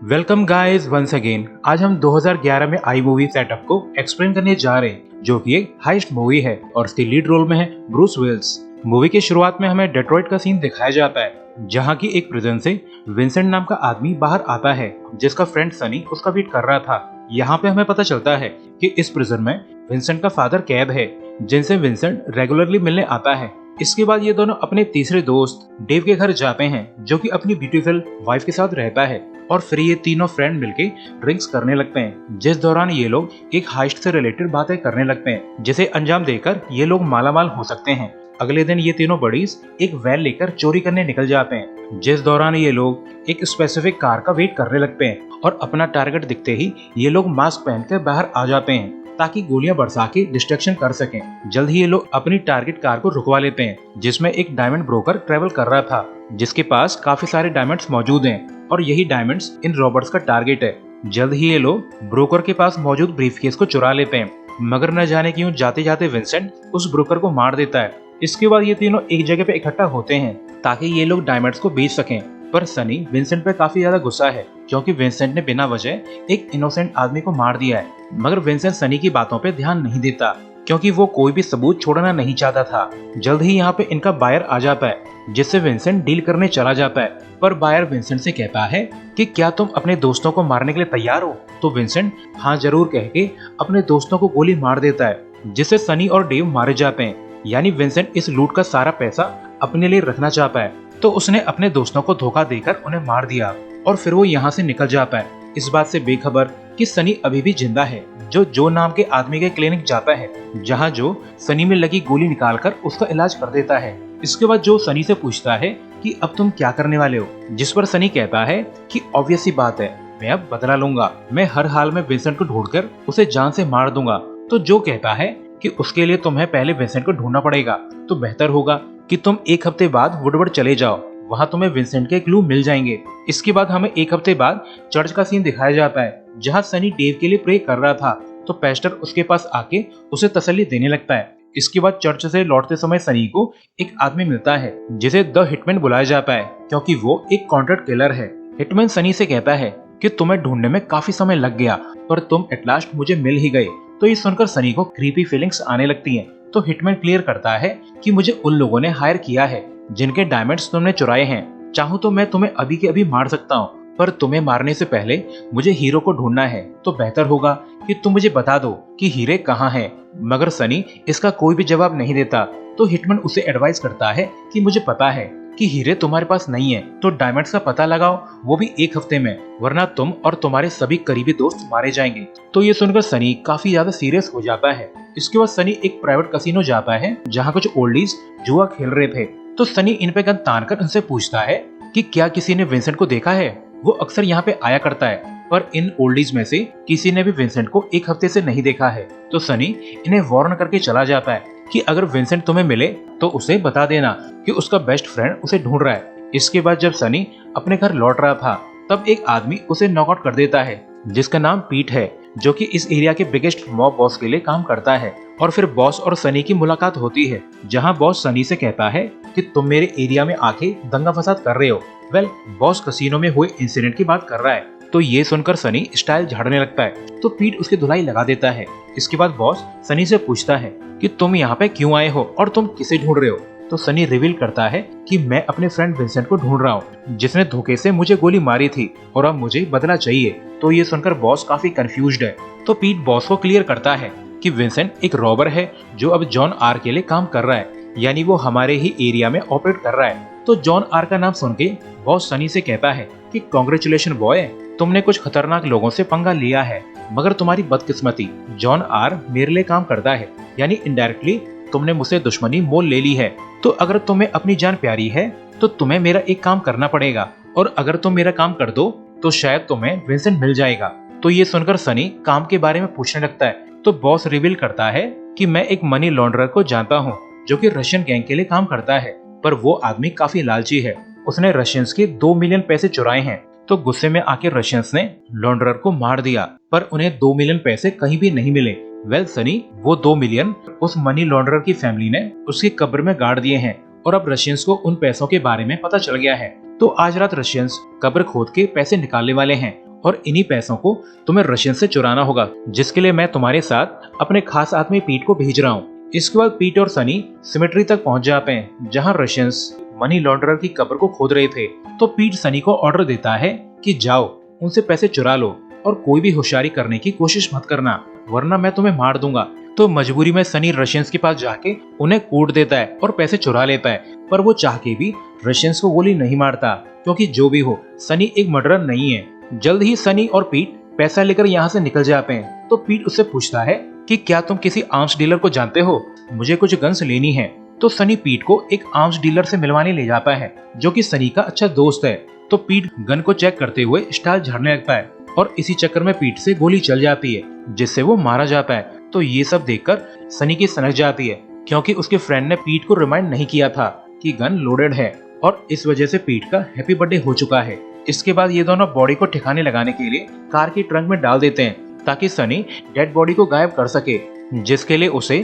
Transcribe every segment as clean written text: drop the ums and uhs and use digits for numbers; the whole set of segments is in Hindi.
Welcome guys once again. आज हम 2011 में आई मूवी सेटअप को एक्सप्लेन करने जा रहे हैं, जो कि एक हाइस्ट मूवी है और इसके लीड रोल में है ब्रूस विल्स। मूवी की शुरुआत में हमें डेट्रॉइट का सीन दिखाया जाता है, जहाँ की एक प्रिजन से विंसेंट नाम का आदमी बाहर आता है, जिसका फ्रेंड सनी उसका वेट कर रहा था। यहाँ पे हमें पता चलता है कि इस प्रिजन में विंसेंट का फादर कैद है, जिनसे विंसेंट रेगुलरली मिलने आता है। इसके बाद ये दोनों अपने तीसरे दोस्त डेव के घर जाते हैं, जो कि अपनी ब्यूटीफुल वाइफ के साथ रहता है, और फिर ये तीनों फ्रेंड मिलके ड्रिंक्स करने लगते हैं, जिस दौरान ये लोग एक हाइस्ट से रिलेटेड बातें करने लगते हैं, जिसे अंजाम देकर ये लोग मालामाल हो सकते हैं। अगले दिन ये तीनों बडीज एक वैन लेकर चोरी करने निकल जाते हैं, जिस दौरान ये लोग एक स्पेसिफिक कार का वेट करने लगते हैं, और अपना टारगेट दिखते ही ये लोग मास्क पहनकर बाहर आ जाते हैं ताकि गोलियां बरसा के डिस्ट्रैक्शन कर सकें। जल्द ही ये लोग अपनी टारगेट कार को रुकवा लेते हैं, जिसमें एक डायमंड ब्रोकर ट्रेवल कर रहा था, जिसके पास काफी सारे डायमंड्स मौजूद हैं, और यही डायमंड्स इन रॉबर्ट्स का टारगेट है। जल्द ही ये लोग ब्रोकर के पास मौजूद ब्रीफकेस को चुरा लेते हैं, मगर न जाने क्यों जाते जाते विंसेंट उस ब्रोकर को मार देता है। इसके बाद ये तीनों एक जगह पे इकट्ठा होते हैं ताकि ये लोग डायमंड्स को बेच सकें, पर सनी विंसेंट पे काफी ज्यादा गुस्सा है, क्योंकि विंसेंट ने बिना वजह एक इनोसेंट आदमी को मार दिया है। मगर विंसेंट सनी की बातों पे ध्यान नहीं देता, क्योंकि वो कोई भी सबूत छोड़ना नहीं चाहता था। जल्द ही यहाँ पे इनका बायर आ जाता है, जिससे विंसेंट डील करने चला जाता है, पर बायर विंसेंट से कहता है कि क्या तुम अपने दोस्तों को मारने के लिए तैयार हो? तो विंसेंट हाँ जरूर कह के अपने दोस्तों को गोली मार देता है, जिससे सनी और डेव मारे जाते हैं। यानी विंसेंट इस लूट का सारा पैसा अपने लिए रखना चाहता है, तो उसने अपने दोस्तों को धोखा देकर उन्हें मार दिया, और फिर वो यहाँ से निकल जाता है, इस बात से बेखबर कि सनी अभी भी जिंदा है। जो नाम के आदमी के क्लिनिक जाता है, जहाँ जो सनी में लगी गोली निकालकर उसका इलाज कर देता है। इसके बाद जो सनी से पूछता है कि अब तुम क्या करने वाले हो, जिस पर सनी कहता है कि ऑब्वियस सी बात है, मैं अब बदला लूंगा, मैं हर हाल में विंसेंट को ढूंढकर उसे जान से मार दूंगा। तो जो कहता है कि उसके लिए तुम्हें पहले विंसेंट को ढूंढना पड़ेगा, तो बेहतर होगा कि तुम एक हफ्ते बाद वुडवर्ड चले जाओ, वहाँ तुम्हें विंसेंट के क्लू मिल जाएंगे। इसके बाद हमें एक हफ्ते बाद चर्च का सीन दिखाया जाता है, जहाँ सनी डेव के लिए प्रे कर रहा था, तो पेस्टर उसके पास आके उसे तसल्ली देने लगता है। इसके बाद चर्च से लौटते समय सनी को एक आदमी मिलता है, जिसे द हिटमैन बुलाया जाता है, क्योंकि वो एक कॉन्ट्रैक्ट किलर है। हिटमैन सनी से कहता है कि तुम्हें ढूंढने में काफी समय लग गया, पर तुम एट लास्ट मुझे मिल ही गए। तो ये सुनकर सनी को क्रीपी फीलिंग्स आने लगती हैं। तो हिटमैन क्लियर करता है कि मुझे उन लोगों ने हायर किया है जिनके डायमंड्स तुमने चुराए हैं। चाहूँ तो मैं तुम्हें अभी के अभी मार सकता हूँ, पर तुम्हें मारने से पहले मुझे हीरो को ढूंढना है, तो बेहतर होगा कि तुम मुझे बता दो कि हीरे कहाँ हैं। मगर सनी इसका कोई भी जवाब नहीं देता। तो हिटमैन उसे एडवाइस करता है कि मुझे पता है कि हीरे तुम्हारे पास नहीं है, तो डायमंड्स का पता लगाओ, वो भी एक हफ्ते में, वरना तुम और तुम्हारे सभी करीबी दोस्त मारे जाएंगे। तो ये सुनकर सनी काफी ज्यादा सीरियस हो जाता है। इसके बाद सनी एक प्राइवेट कसिनो जाता है, जहाँ कुछ ओल्डीज जुआ खेल रहे थे। तो सनी इन पे गन तानकर उनसे पूछता है कि क्या किसी ने विंसेंट को देखा है? वो अक्सर यहाँ पे आया करता है, पर इन ओल्डीज में से किसी ने भी विंसेंट को एक हफ्ते से नहीं देखा है। तो सनी इन्हें वार्न करके चला जाता है कि अगर विंसेंट तुम्हें मिले तो उसे बता देना कि उसका बेस्ट फ्रेंड उसे ढूंढ रहा है। इसके बाद जब सनी अपने घर लौट रहा था, तब एक आदमी उसे नॉकआउट कर देता है, जिसका नाम पीट है, जो कि इस एरिया के बिगेस्ट मॉब बॉस के लिए काम करता है। और फिर बॉस और सनी की मुलाकात होती है, जहां बॉस सनी से कहता है कि तुम मेरे एरिया में आके दंगा फसाद कर रहे हो। वेल, बॉस कसिनो में हुए इंसिडेंट की बात कर रहा है। तो ये सुनकर सनी स्टाइल झाड़ने लगता है, तो पीट उसकी धुलाई लगा देता है। इसके बाद बॉस सनी से पूछता है कि तुम यहाँ पे क्यों आए हो और तुम किसे ढूंढ रहे हो? तो सनी रिवील करता है कि मैं अपने फ्रेंड विंसेंट को ढूंढ रहा हूँ, जिसने धोखे से मुझे गोली मारी थी, और अब मुझे बदला चाहिए। तो ये सुनकर बॉस काफी कंफ्यूज्ड है। तो पीट बॉस को क्लियर करता है कि विंसेंट एक रॉबर है, जो अब जॉन आर के लिए काम कर रहा है, यानी वो हमारे ही एरिया में ऑपरेट कर रहा है। तो जॉन आर का नाम सुन के बॉस सनी से कहता है कि कांग्रेचुलेशन बॉय, तुमने कुछ खतरनाक लोगों से पंगा लिया है, मगर तुम्हारी बदकिस्मती जॉन आर मेरे लिए काम करता है, यानी इनडायरेक्टली तुमने मुझसे दुश्मनी मोल ले ली है। तो अगर तुम्हें अपनी जान प्यारी है, तो तुम्हें मेरा एक काम करना पड़ेगा, और अगर तुम मेरा काम कर दो तो शायद तुम्हें विंसेंट मिल जाएगा। तो ये सुनकर सनी काम के बारे में पूछने लगता है। तो बॉस रिवील करता है कि मैं एक मनी लॉन्ड्रर को जानता हूँ, जो कि रशियन गैंग के लिए काम करता है, पर वो आदमी काफी लालची है। उसने रशियंस के 2 मिलियन पैसे चुराए हैं। तो गुस्से में आके रशियंस ने लॉन्ड्रर को मार दिया, पर उन्हें 2 मिलियन पैसे कहीं भी नहीं मिले। वेल सनी, वो 2 मिलियन उस मनी लॉन्ड्रर की फैमिली ने उसकी कब्र में गाड़ दिए हैं, और अब रशियंस को उन पैसों के बारे में पता चल गया है। तो आज रात रशियंस कब्र खोद के पैसे निकालने वाले हैं, और इन्हीं पैसों को तुम्हें रशियन से चुराना होगा, जिसके लिए मैं तुम्हारे साथ अपने खास आदमी पीट को भेज रहा हूँ। इसके बाद पीट और सनी सिमेट्री तक पहुंच जाते हैं, जहां रशियंस मनी लॉन्ड्रर की कब्र को खोद रहे थे। तो पीट सनी को ऑर्डर देता है कि जाओ उनसे पैसे चुरा लो और कोई भी होशियारी करने की कोशिश मत करना, वरना मैं तुम्हें मार दूंगा। तो मजबूरी में सनी रशियंस के पास जाके उन्हें कूट देता है और पैसे चुरा लेता है, पर वो चाह के भी रशियंस को गोली नहीं मारता, क्योंकि जो भी हो सनी एक मर्डरर नहीं है। जल्द ही सनी और पीट पैसा लेकर यहाँ से निकल जाते हैं। तो पीट उससे पूछता है कि क्या तुम किसी आर्म्स डीलर को जानते हो, मुझे कुछ गन्स लेनी है। तो सनी पीट को एक आर्म्स डीलर से मिलवाने ले जाता है, जो कि सनी का अच्छा दोस्त है। तो पीट गन को चेक करते हुए स्टाइल झाड़ने लगता है और इसी चक्कर में पीट से गोली चल जाती है, जिससे वो मारा जाता है। तो ये सब देखकर सनी की सनक जाती है, क्योंकि उसके फ्रेंड ने पीट को रिमाइंड नहीं किया था कि गन लोडेड है, और इस वजह से पीट का हैप्पी बर्थडे हो चुका है। इसके बाद ये दोनों बॉडी को ठिकाने लगाने के लिए कार की ट्रंक में डाल देते हैं, ताकि सनी डेड बॉडी को गायब कर सके, जिसके लिए उसे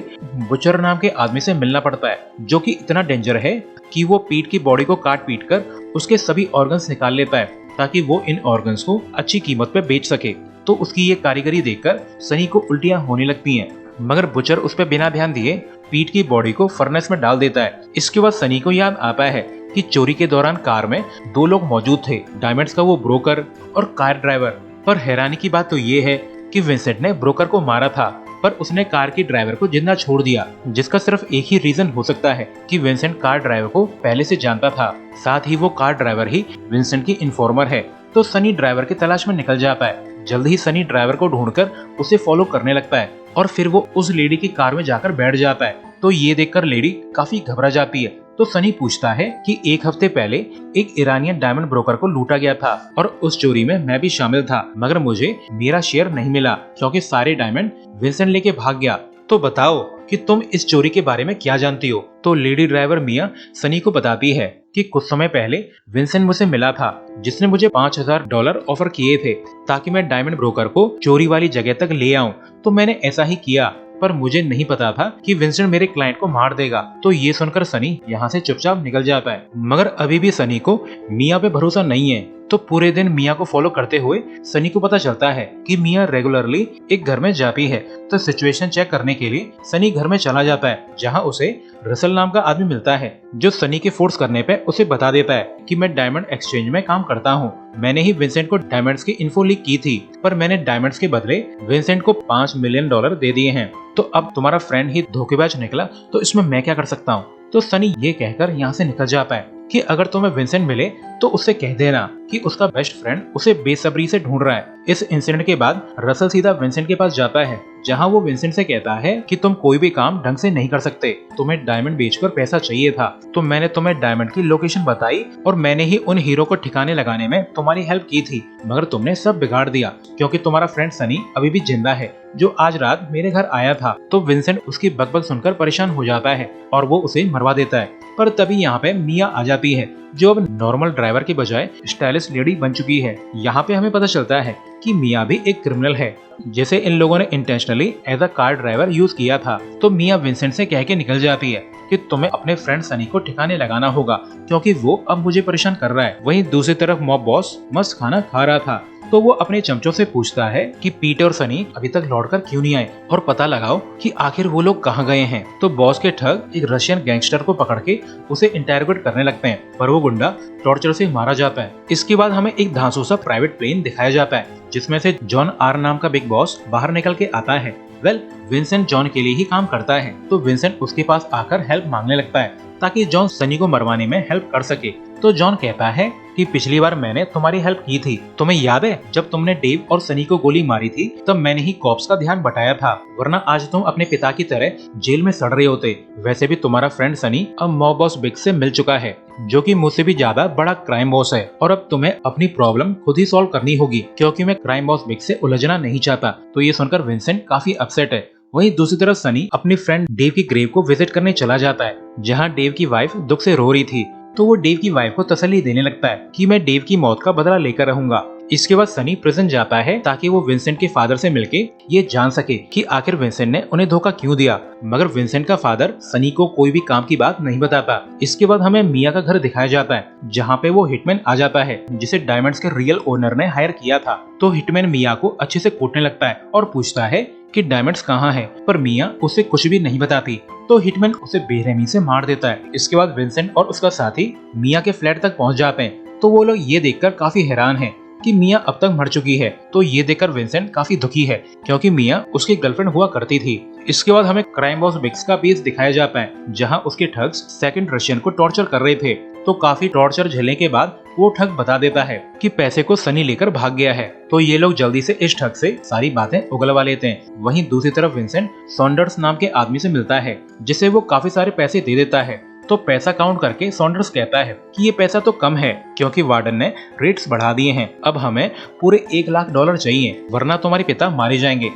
बुचर नाम के आदमी से मिलना पड़ता है, जो कि इतना डेंजर है कि वो पीट की बॉडी को काट पीट कर उसके सभी ऑर्गन्स निकाल लेता है, ताकि वो इन ऑर्गन्स को अच्छी कीमत पे बेच सके। तो उसकी ये कारीगरी देखकर सनी को उल्टियां होने लगती हैं, मगर बुचर उस पर बिना ध्यान दिए पीट की बॉडी को फर्नेस में डाल देता है। इसके बाद सनी को याद आता है कि चोरी के दौरान कार में दो लोग मौजूद थे, डायमंड्स का वो ब्रोकर और कार ड्राइवर। पर हैरानी की बात तो ये है कि विंसेंट ने ब्रोकर को मारा था, पर उसने कार की ड्राइवर को जिंदा छोड़ दिया, जिसका सिर्फ एक ही रीजन हो सकता है कि विंसेंट कार ड्राइवर को पहले से जानता था, साथ ही वो कार ड्राइवर ही विंसेंट की इन्फॉर्मर है। तो सनी ड्राइवर की तलाश में निकल जाता है। जल्द ही सनी ड्राइवर को ढूंढकर उसे फॉलो करने लगता है और फिर वो उस लेडी की कार में जाकर बैठ जाता है। तो ये देखकर लेडी काफी घबरा जाती है। तो सनी पूछता है कि एक हफ्ते पहले एक ईरानियन डायमंड ब्रोकर को लूटा गया था और उस चोरी में मैं भी शामिल था, मगर मुझे मेरा शेयर नहीं मिला क्योंकि सारे डायमंड विंसेंट लेके भाग गया। तो बताओ कि तुम इस चोरी के बारे में क्या जानती हो। तो लेडी ड्राइवर मिया सनी को बताती है कि कुछ समय पहले विंसेंट मुझे मिला था, जिसने मुझे $5000 ऑफर किए थे ताकि मैं डायमंड ब्रोकर को चोरी वाली जगह तक ले आऊं। तो मैंने ऐसा ही किया, पर मुझे नहीं पता था कि विंसेंट मेरे क्लाइंट को मार देगा। तो ये सुनकर सनी यहाँ से चुपचाप निकल जाता है, मगर अभी भी सनी को मिया पे भरोसा नहीं है। तो पूरे दिन मिया को फॉलो करते हुए सनी को पता चलता है कि मिया रेगुलरली एक घर में जाती है। तो सिचुएशन चेक करने के लिए सनी घर में चला जाता है, जहाँ उसे रसल नाम का आदमी मिलता है, जो सनी के फोर्स करने पे उसे बता देता है कि मैं डायमंड एक्सचेंज में काम करता हूँ। मैंने ही विंसेंट को डायमंड्स की इन्फो लीक की थी, पर मैंने डायमंड्स के बदले विंसेंट को $5 मिलियन दे दिए हैं। तो अब तुम्हारा फ्रेंड ही धोखेबाज निकला, तो इसमें मैं क्या कर सकता हूँ। तो सनी ये कहकर यहाँ से निकल जाता है कि अगर तुम्हें विंसेंट मिले तो उससे कह देना कि उसका बेस्ट फ्रेंड उसे बेसब्री से ढूंढ रहा है। इस इंसिडेंट के बाद रसल सीधा विंसेंट के पास जाता है, जहां वो विंसेंट से कहता है कि तुम कोई भी काम ढंग से नहीं कर सकते, तुम्हें डायमंड बेचकर पैसा चाहिए था, तो मैंने तुम्हें डायमंड की लोकेशन बताई और मैंने ही उन हीरो को ठिकाने लगाने में तुम्हारी हेल्प की थी, मगर तुमने सब बिगाड़ दिया क्योंकि तुम्हारा फ्रेंड सनी अभी भी जिंदा है, जो आज रात मेरे घर आया था। तो विंसेंट उसकी बकबक सुनकर परेशान हो जाता है और वो उसे मरवा देता है। पर तभी यहाँ पे मिया आ जाती है, जो अब नॉर्मल ड्राइवर की बजाय स्टाइलिश लेडी बन चुकी है। यहाँ पे हमें पता चलता है कि मिया भी एक क्रिमिनल है, जिसे इन लोगों ने intentionally as a car driver use किया था। तो मिया विंसेंट से कह के निकल जाती है कि तुम्हें अपने फ्रेंड सनी को ठिकाने लगाना होगा, क्योंकि वो अब मुझे परेशान कर रहा है। वहीं दूसरी तरफ मॉब बॉस मस्त खाना खा रहा था, तो वो अपने चमचों से पूछता है कि पीटर और सनी अभी तक लौटकर क्यों नहीं आए और पता लगाओ कि आखिर वो लोग कहाँ गए हैं। तो बॉस के ठग एक रशियन गैंगस्टर को पकड़ के उसे इंटरोगेट करने लगते हैं, पर वो गुंडा टॉर्चर से मारा जाता है। इसके बाद हमें एक धांसू सा प्राइवेट प्लेन दिखाया जाता है, जिसमें से जॉन आर नाम का बिग बॉस बाहर निकल के आता है। विंसेंट जॉन के लिए ही काम करता है, तो विंसेंट उसके पास आकर हेल्प मांगने लगता है ताकि जॉन सनी को मरवाने में हेल्प कर सके। तो जॉन कहता है कि पिछली बार मैंने तुम्हारी हेल्प की थी, तुम्हें याद है जब तुमने डेव और सनी को गोली मारी थी, तब मैंने ही कॉप्स का ध्यान बटाया था, वरना आज तुम अपने पिता की तरह जेल में सड़ रहे होते। वैसे भी तुम्हारा फ्रेंड सनी अब मॉब बॉस बिग से मिल चुका है, जो कि मुझसे भी ज्यादा बड़ा क्राइम बॉस है, और अब तुम्हें अपनी प्रॉब्लम खुद ही सॉल्व करनी होगी, क्योंकि मैं क्राइम बॉस बिग से उलझना नहीं चाहता। तो ये सुनकर विंसेंट काफी अपसेट है। वहीं दूसरी तरफ सनी अपनी फ्रेंड डेव की ग्रेव को विजिट करने चला जाता है, जहाँ डेव की वाइफ दुख से रो रही थी। तो वो डेव की वाइफ को तसल्ली देने लगता है कि मैं डेव की मौत का बदला लेकर रहूंगा। इसके बाद सनी प्रिजन जाता है ताकि वो विंसेंट के फादर से मिलके ये जान सके कि आखिर विंसेंट ने उन्हें धोखा क्यों दिया। मगर विंसेंट का फादर सनी को कोई भी काम की बात नहीं बताता। इसके बाद हमें मिया का घर दिखाया जाता है जहाँ पे वो हिटमैन आ जाता है जिसे डायमंड्स के रियल ओनर ने हायर किया था। तो हिटमैन मिया को अच्छे से कूटने लगता है और पूछता है कि डायमंड्स कहाँ है, पर मिया उसे कुछ भी नहीं बताती। तो हिटमैन उसे बेरहमी से मार देता है। इसके बाद विंसेंट और उसका साथी मिया के फ्लैट तक पहुँच जाते हैं। तो वो लोग ये देखकर काफी हैरान हैं कि मिया अब तक मर चुकी है। तो ये देखकर विंसेंट काफी दुखी है क्योंकि मिया उसकी गर्लफ्रेंड हुआ करती थी। इसके बाद हमें क्राइम बॉस बिग्स का बेस दिखाया जाता है जहां उसके ठग्स सेकंड रशियन को टॉर्चर कर रहे थे। तो काफी टॉर्चर झेलने के बाद वो ठग बता देता है कि पैसे को सनी लेकर भाग गया है। तो ये लोग जल्दी से इस ठग से सारी बातें उगलवा लेते हैं। वहीं दूसरी तरफ विंसेंट सॉन्डर्स नाम के आदमी से मिलता है जिसे वो काफी सारे पैसे दे देता है। तो पैसा काउंट करके सॉन्डर्स कहता है कि ये पैसा तो कम है क्योंकि वार्डन ने रेट्स बढ़ा दिए हैं। अब हमें पूरे $1,00,000 चाहिए वरना तुम्हारे पिता मारे जाएंगे।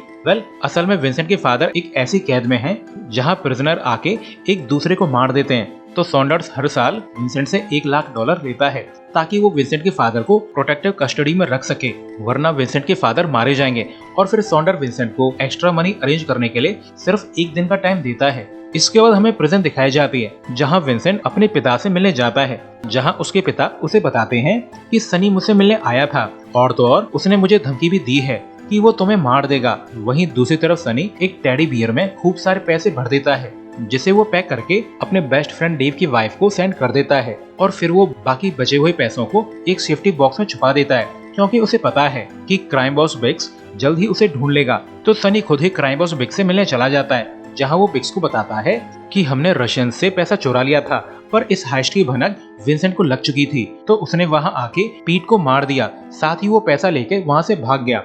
असल में विंसेंट के फादर एक ऐसी कैद में हैं जहां प्रिजनर आके एक दूसरे को मार देते हैं। तो सॉन्डर्स हर साल विंसेंट से $1,00,000 लेता है ताकि वो विंसेंट के फादर को प्रोटेक्टिव कस्टडी में रख सके वरना विंसेंट के फादर मारे जाएंगे। और फिर सॉन्डर विंसेंट को एक्स्ट्रा मनी अरेंज करने के लिए सिर्फ 1 दिन का टाइम देता है। इसके बाद हमें प्रिजन दिखाई जाती है जहां विंसेंट अपने पिता से मिलने जाता है जहां उसके पिता उसे बताते हैं कि सनी मुझसे मिलने आया था और तो और उसने मुझे धमकी भी दी है कि वो तुम्हें मार देगा। वहीं दूसरी तरफ सनी एक टेडी बियर में खूब सारे पैसे भर देता है जिसे वो पैक करके अपने बेस्ट फ्रेंड डेव की वाइफ को सेंड कर देता है और फिर वो बाकी बचे हुए पैसों को एक सेफ्टी बॉक्स में छुपा देता है क्योंकि उसे पता है कि क्राइम बॉस बिग्स जल्द ही उसे ढूंढ लेगा। तो सनी खुद ही क्राइम बॉस बिग्स से मिलने चला जाता है जहां वो बिग्स को बताता है कि हमने रशियन से पैसा चुरा लिया था पर इस हाइस्ट की भनक विंसेंट को लग चुकी थी तो उसने वहां आके पीट को मार दिया, साथ ही वो पैसा लेके वहां से भाग गया।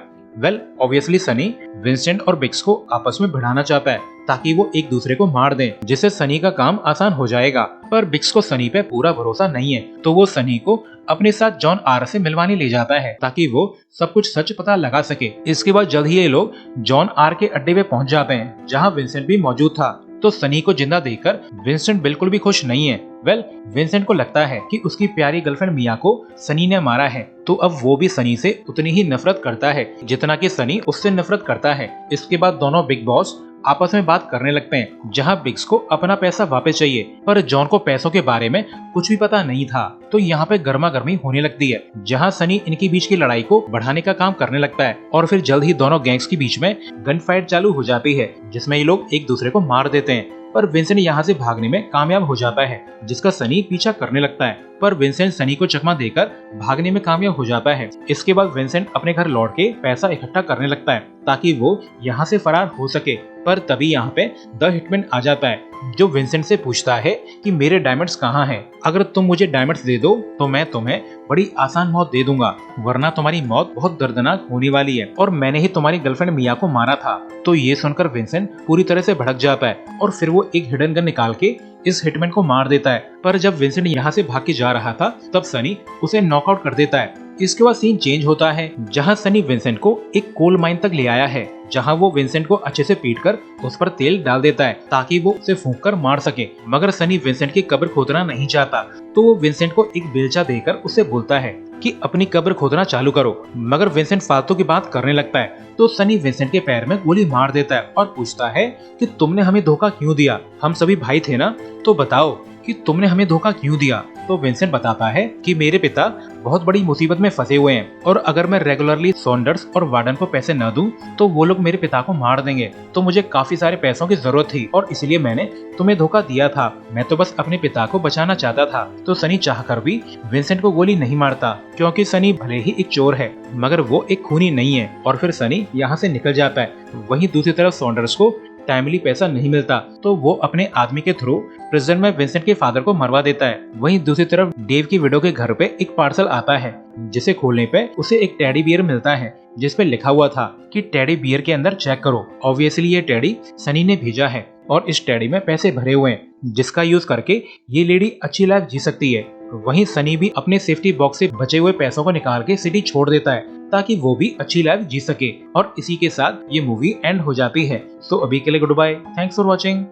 ऑब्वियसली सनी विंसेंट और बिग्स को आपस में भिड़ाना चाहता है ताकि वो एक दूसरे को मार दें जिससे सनी का काम आसान हो जाएगा। पर बिग्स को सनी पे पूरा भरोसा नहीं है तो वो सनी को अपने साथ जॉन आर से मिलवाने ले जाता है ताकि वो सब कुछ सच पता लगा सके। इसके बाद जल्द ही ये लोग जॉन आर के अड्डे पे पहुंच जाते हैं जहां विंसेंट भी मौजूद था। तो सनी को जिंदा देखकर विंसेंट बिल्कुल भी खुश नहीं है। विंसेंट को लगता है कि उसकी प्यारी गर्लफ्रेंड मिया को सनी ने मारा है तो अब वो भी सनी से उतनी ही नफरत करता है जितना कि सनी उससे नफरत करता है। इसके बाद दोनों बिग बॉस आपस में बात करने लगते हैं जहां बिग्स को अपना पैसा वापस चाहिए पर जॉन को पैसों के बारे में कुछ भी पता नहीं था। तो यहाँ पे गर्मा गर्मी होने लगती है जहां सनी इनके बीच की लड़ाई को बढ़ाने का काम करने लगता है और फिर जल्द ही दोनों गैंग्स के बीच में गन फाइट चालू हो जाती है जिसमें ये लोग एक दूसरे को मार देते हैं। पर विंसेंट यहाँ से भागने में कामयाब हो जाता है जिसका सनी पीछा करने लगता है पर विंसेंट सनी को चकमा देकर भागने में कामयाब हो जाता है। इसके बाद विंसेंट अपने घर लौट के पैसा इकट्ठा करने लगता है ताकि वो यहाँ से फरार हो सके। पर तभी यहाँ पे द हिटमैन आ जाता है जो विंसेंट से पूछता है कि मेरे डायमंड्स कहाँ हैं? अगर तुम मुझे डायमंड्स दे दो तो मैं तुम्हें बड़ी आसान मौत दे दूंगा वरना तुम्हारी मौत बहुत दर्दनाक होने वाली है और मैंने ही तुम्हारी गर्लफ्रेंड मिया को मारा था। तो ये सुनकर विंसेंट पूरी तरह से भड़क जाता है और फिर वो एक हिडन गन निकाल के इस हिटमैन को मार देता है। पर जब विंसेंट यहाँ से भाग के जा रहा था तब सनी उसे नॉकआउट कर देता है। इसके बाद सीन चेंज होता है जहाँ सनी विंसेंट को एक कोल माइन तक ले आया है जहाँ वो विंसेंट को अच्छे से पीटकर उस पर तेल डाल देता है ताकि वो उसे फूंक कर मार सके। मगर सनी विंसेंट की कब्र खोदना नहीं चाहता तो वो विंसेंट को एक बेलचा देकर उसे बोलता है कि अपनी कब्र खोदना चालू करो। मगर विंसेंट फालतू की बात करने लगता है तो सनी विंसेंट के पैर में गोली मार देता है और पूछता है कि तुमने हमें धोखा क्यों दिया? हम सभी भाई थे ना, तो बताओ कि तुमने हमें धोखा क्यों दिया? तो विंसेंट बताता है कि मेरे पिता बहुत बड़ी मुसीबत में फंसे हुए हैं और अगर मैं रेगुलरली सॉन्डर्स और वार्डन को पैसे न दूं तो वो लोग मेरे पिता को मार देंगे। तो मुझे काफी सारे पैसों की जरूरत थी और इसलिए मैंने तुम्हें धोखा दिया था। मैं तो बस अपने पिता को बचाना चाहता था। तो सनी चाहकर भी विंसेंट को गोली नहीं मारता क्योंकि सनी भले ही एक चोर है मगर वो एक खूनी नहीं है और फिर सनी यहाँ से निकल जाता है। वहीं दूसरी तरफ सॉन्डर्स को टाइमली पैसा नहीं मिलता तो वो अपने आदमी के थ्रू प्रिजन में विंसेंट के फादर को मरवा देता है। वहीं दूसरी तरफ डेव की विडो के घर पे एक पार्सल आता है जिसे खोलने पे उसे एक टेडी बियर मिलता है जिसपे लिखा हुआ था कि टेडी बियर के अंदर चेक करो। ऑब्वियसली ये टेडी सनी ने भेजा है और इस टेडी में पैसे भरे हुए हैं जिसका यूज करके ये लेडी अच्छी लाइफ जी सकती है। वहीं सनी भी अपने सेफ्टी बॉक्स से बचे हुए पैसों को निकाल के सिटी छोड़ देता है ताकि वो भी अच्छी लाइफ जी सके और इसी के साथ ये मूवी एंड हो जाती है। सो अभी के लिए goodbye, thanks for watching.